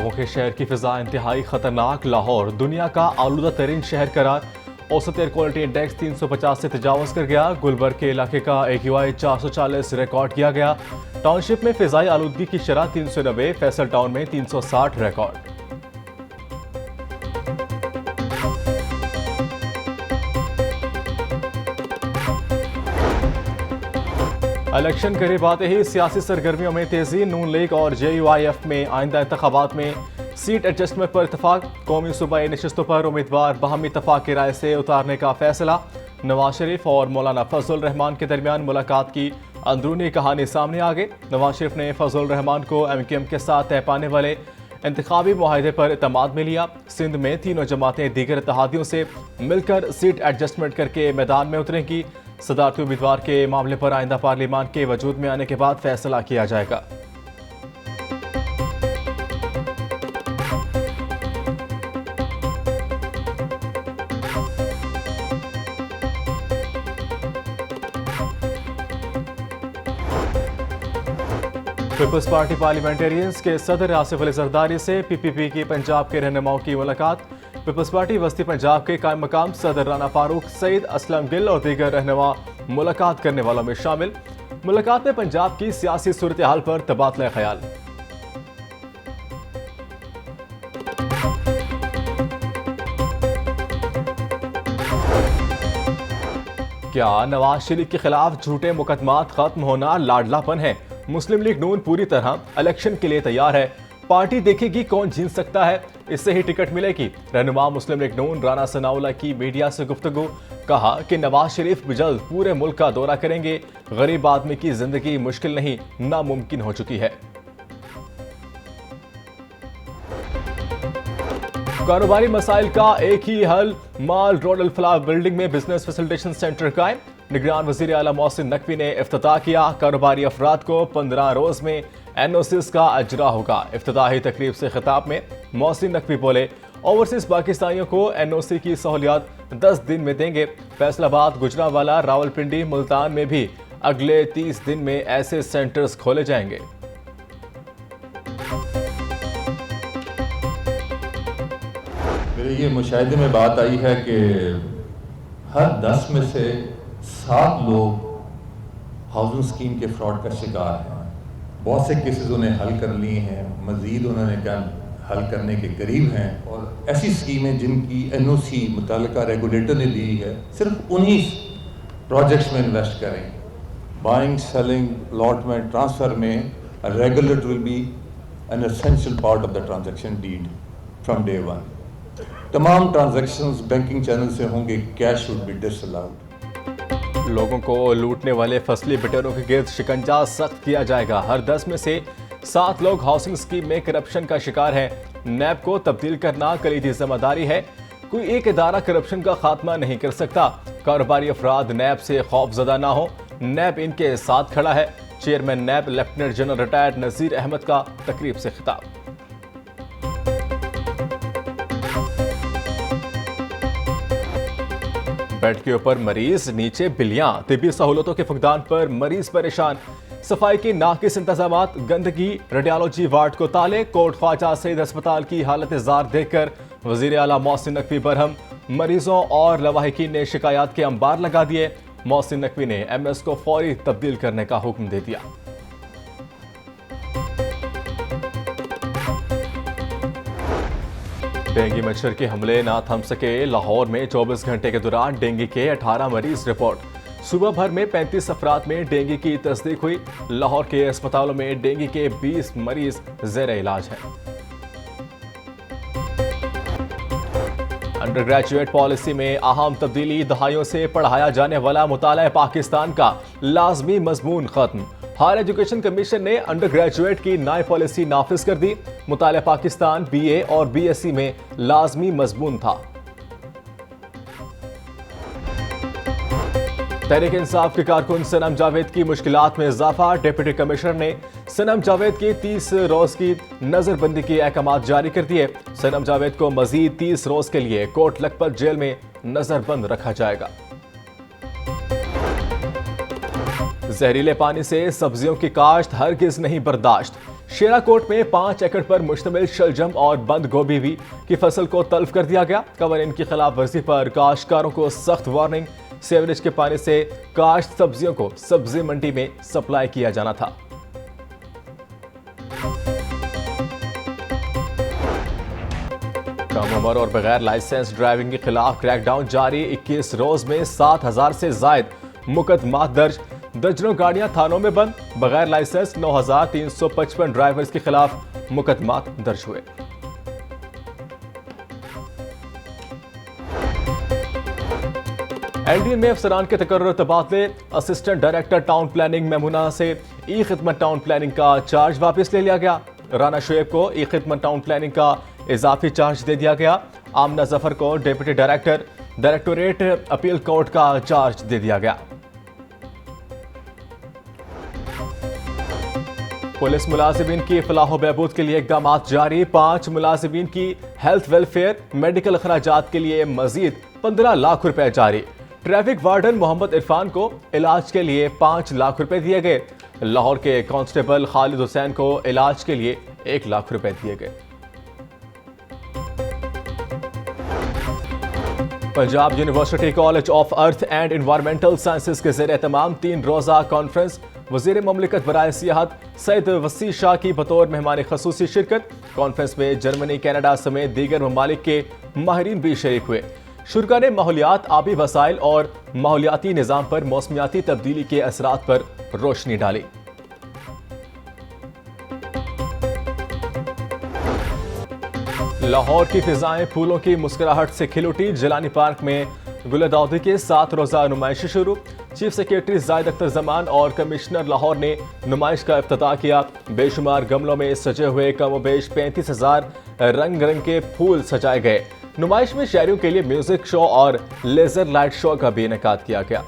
आगों के शहर की फिजा इंतहाई खतरनाक। लाहौर दुनिया का आलूदा तरीन शहर करार। औसत एयर क्वालिटी इंडेक्स 350 से तजावज़ कर गया। गुलबर्ग के इलाके का AQI 440 रिकॉर्ड किया गया। टाउनशिप में फिजाई आलूदगी की शरह 390, फैसल टाउन में 360 रिकॉर्ड। इलेक्शन करीब आते ही सियासी सरगर्मियों में तेजी। नून लीग और JUIF में आइंदा इंतखाबात में सीट एडजस्टमेंट पर इतफाक। कौमी सूबाई नशिस्तों पर उम्मीदवार बाहमी इत्तफाक की राय से उतारने का फैसला। नवाज शरीफ और मौलाना फजल रहमान के दरमियान मुलाकात की अंदरूनी कहानी सामने आ गई। नवाज शरीफ ने फजल रहमान को MQM के साथ तय पाने वाले इंतखाबी मुआहदे पर इतमाद में लिया। सिंध में तीनों जमातें दीगर इत्तेहादियों से मिलकर सीट एडजस्टमेंट करके मैदान में उतरेंगी। सदारती उम्मीदवार के मामले पर आइंदा पार्लियामान के वजूद में आने के बाद फैसला किया जाएगा। पीपल्स पार्टी पार्लियामेंटेरियंस के सदर आसिफ अली जरदारी से PPP की पंजाब के रहनुमाओं की मुलाकात। पीपल्स पार्टी वस्ती पंजाब के कायम मकाम सदर राना फारूक, सईद असलम गिल और दीगर रहनुमा मुलाकात करने वालों में शामिल। मुलाकात में पंजाब की सियासी सूरत हाल पर तबादला ख्याल। क्या नवाज शरीफ के खिलाफ झूठे मुकदमात खत्म होना लाडलापन है? मुस्लिम लीग नून पूरी तरह इलेक्शन के लिए तैयार है। पार्टी देखेगी कौन जीत सकता है, इससे ही टिकट मिलेगी। रहनुमा मुस्लिम लीग नून राना सनाउल्लाह की मीडिया से गुफ्तगू। कहा कि नवाज शरीफ जल्द पूरे मुल्क का दौरा करेंगे। गरीब आदमी की जिंदगी मुश्किल नहीं, नामुमकिन हो चुकी है। कारोबारी मसाइल का एक ही हल। माल रोड अल-फलाह बिल्डिंग में बिजनेस फैसिलिटेशन सेंटर कायम। निगरान वजीर आला मोहसिन नकवी ने इफ्तिताह किया। कारोबारी अफराद को 15 रोज में NOCs का अजरा होगा। इफ्तिताही तकरीब से खिताब में मोहसिन नकवी बोले, ओवरसीज पाकिस्तानियों को NOC की सहूलियात 10 दिन में देंगे। फैसलाबाद, गुजरांवाला, रावलपिंडी, मुल्तान में भी अगले 30 दिन में ऐसे सेंटर्स खोले जाएंगे। मेरे ये मुशाहिदे में बात आई है कि हर 10 में से 7 लोग हाउसिंग स्कीम के फ्रॉड का शिकार हैं। बहुत से केसेस उन्हें हल कर लिए हैं, मजीद उन्होंने क्या हल करने के करीब हैं। और ऐसी स्कीमें जिनकी NOC मुतल्लिका रेगुलेटर ने दी है, सिर्फ उन्हीं प्रोजेक्ट्स में इन्वेस्ट करें। बाइंग, सेलिंग, अलॉटमेंट, ट्रांसफ़र में regulator will be an essential part of the transaction deed from day one. तमाम ट्रांजैक्शंस बैंकिंग चैनल से होंगे। Cash would be disallowed. लोगों को लूटने वाले फसली बिटरों के गिर्द शिकंजा सख्त किया जाएगा। हर 10 में से 7 लोग हाउसिंग स्कीम में करप्शन का शिकार हैं। नैब को तब्दील करना कलीदी जिम्मेदारी है। कोई एक इदारा करप्शन का खात्मा नहीं कर सकता। कारोबारी अफराद नैब से खौफजदा ना हो, नैब इनके साथ खड़ा है। चेयरमैन नैब lieutenant general retired Nazir Ahmad का तकरीब से खिताब। बेड के ऊपर मरीज, नीचे बिलियां। तिब्बी सहूलतों के फुकदान पर मरीज परेशान। सफाई के नाकिस इंतजामात, गंदगी, रेडियोलॉजी वार्ड को ताले। कोट ख्वाजा सईद अस्पताल की हालत जार देखकर वजीर आला मोहसिन नकवी बरहम। मरीजों और लवाहिकीन ने शिकायत के अंबार लगा दिए। मोहसिन नकवी ने MS को फौरी तब्दील करने का हुक्म दे दिया। डेंगू मच्छर के हमले ना थम सके। लाहौर में 24 घंटे के दौरान डेंगू के 18 मरीज रिपोर्ट। सुबह भर में 35 अफराद में डेंगू की तस्दीक हुई। लाहौर के अस्पतालों में डेंगू के 20 मरीज ज़ेरे इलाज हैं। अंडर ग्रेजुएट पॉलिसी में अहम तब्दीली। दहाइयों से पढ़ाया जाने वाला मुताला पाकिस्तान का लाजमी मजमून खत्म। हायर एजुकेशन कमीशन ने अंडर ग्रेजुएट की नई पॉलिसी नाफिज कर दी। मुताला पाकिस्तान BA और BSc में लाजमी मजमून था। तहरीक इंसाफ के कारकुन सनम जावेद की मुश्किलात में इजाफा। डिप्टी कमिश्नर ने सनम जावेद की 30 रोज की नजरबंदी के अहकाम जारी कर दिए। सनम जावेद को मजीद 30 रोज के लिए कोट लखपत जेल में नजरबंद रखा जाएगा। जहरीले पानी से सब्जियों की काश्त हरगिज नहीं बर्दाश्त। शेराकोट में 5 एकड़ पर मुश्तमिल शलजम और बंद गोभी भी की फसल को तल्फ कर दिया गया। कवानीन की खिलाफ वर्जी पर काश्तकारों को सख्त वार्निंग। सीवरेज के पानी से काश्त सब्जियों को सब्जी मंडी में सप्लाई किया जाना था। कम उम्र और बगैर लाइसेंस ड्राइविंग के खिलाफ क्रैकडाउन जारी। 21 रोज में 7,000 से जायद मुकदमात दर्ज। दर्जनों गाड़ियां थानों में बंद। बगैर लाइसेंस 9,355 ड्राइवर्स के खिलाफ मुकदमात दर्ज हुए। एलडीए में अफसरान के तकर्रुर तबादले। Assistant director town planning Maimuna से ई खिदमत टाउन प्लानिंग का चार्ज वापस ले लिया गया। राना शुएब को ई खिदमत टाउन प्लानिंग का इजाफी चार्ज दे दिया गया। आमना जफर को deputy director directorate appeal court का चार्ज दे दिया गया। पुलिस मुलाजिमीन की फलाह बहबूद के लिए इकदाम जारी। 5 मुलाजिमीन की हेल्थ वेलफेयर मेडिकल अखराजात के लिए मजीद 15 लाख रुपए जारी। ट्रैफिक वार्डन मोहम्मद इरफान को इलाज के लिए 5 लाख रुपए दिए गए। लाहौर के कांस्टेबल खालिद हुसैन को इलाज के लिए 1 लाख रुपए दिए गए। Punjab university college of earth and environmental sciences के ज़ेर एहतमाम 3 रोज़ा कॉन्फ्रेंस। वज़ीर मुमलिकत बराए सियाहत सैयद वसी शाह की बतौर मेहमान खसूसी शिरकत। कॉन्फ्रेंस में जर्मनी, कनाडा समेत दीगर ममालिक के माहिरीन भी शरीक हुए। शुरा ने माहौलियात, आबी वसाइल और माहौलियाती निज़ाम पर मौसमियाती तब्दीली के असरात पर रोशनी डाली। लाहौर की फिजाएं फूलों की मुस्कुराहट से खिल उठी। जिलानी पार्क में गुलदाउदी के 7 रोज़ा नुमाइश शुरू। चीफ सेक्रेटरी जाहिद अख्तर जमान और कमिश्नर लाहौर ने नुमाइश का इफ्तिताह किया। बेशुमार गमलों में सजे हुए कमोबेश 35,000 रंग रंग के फूल सजाए गए। नुमाइश में शहरियों के लिए म्यूजिक शो और लेजर लाइट शो का भी इनेकाद किया गया।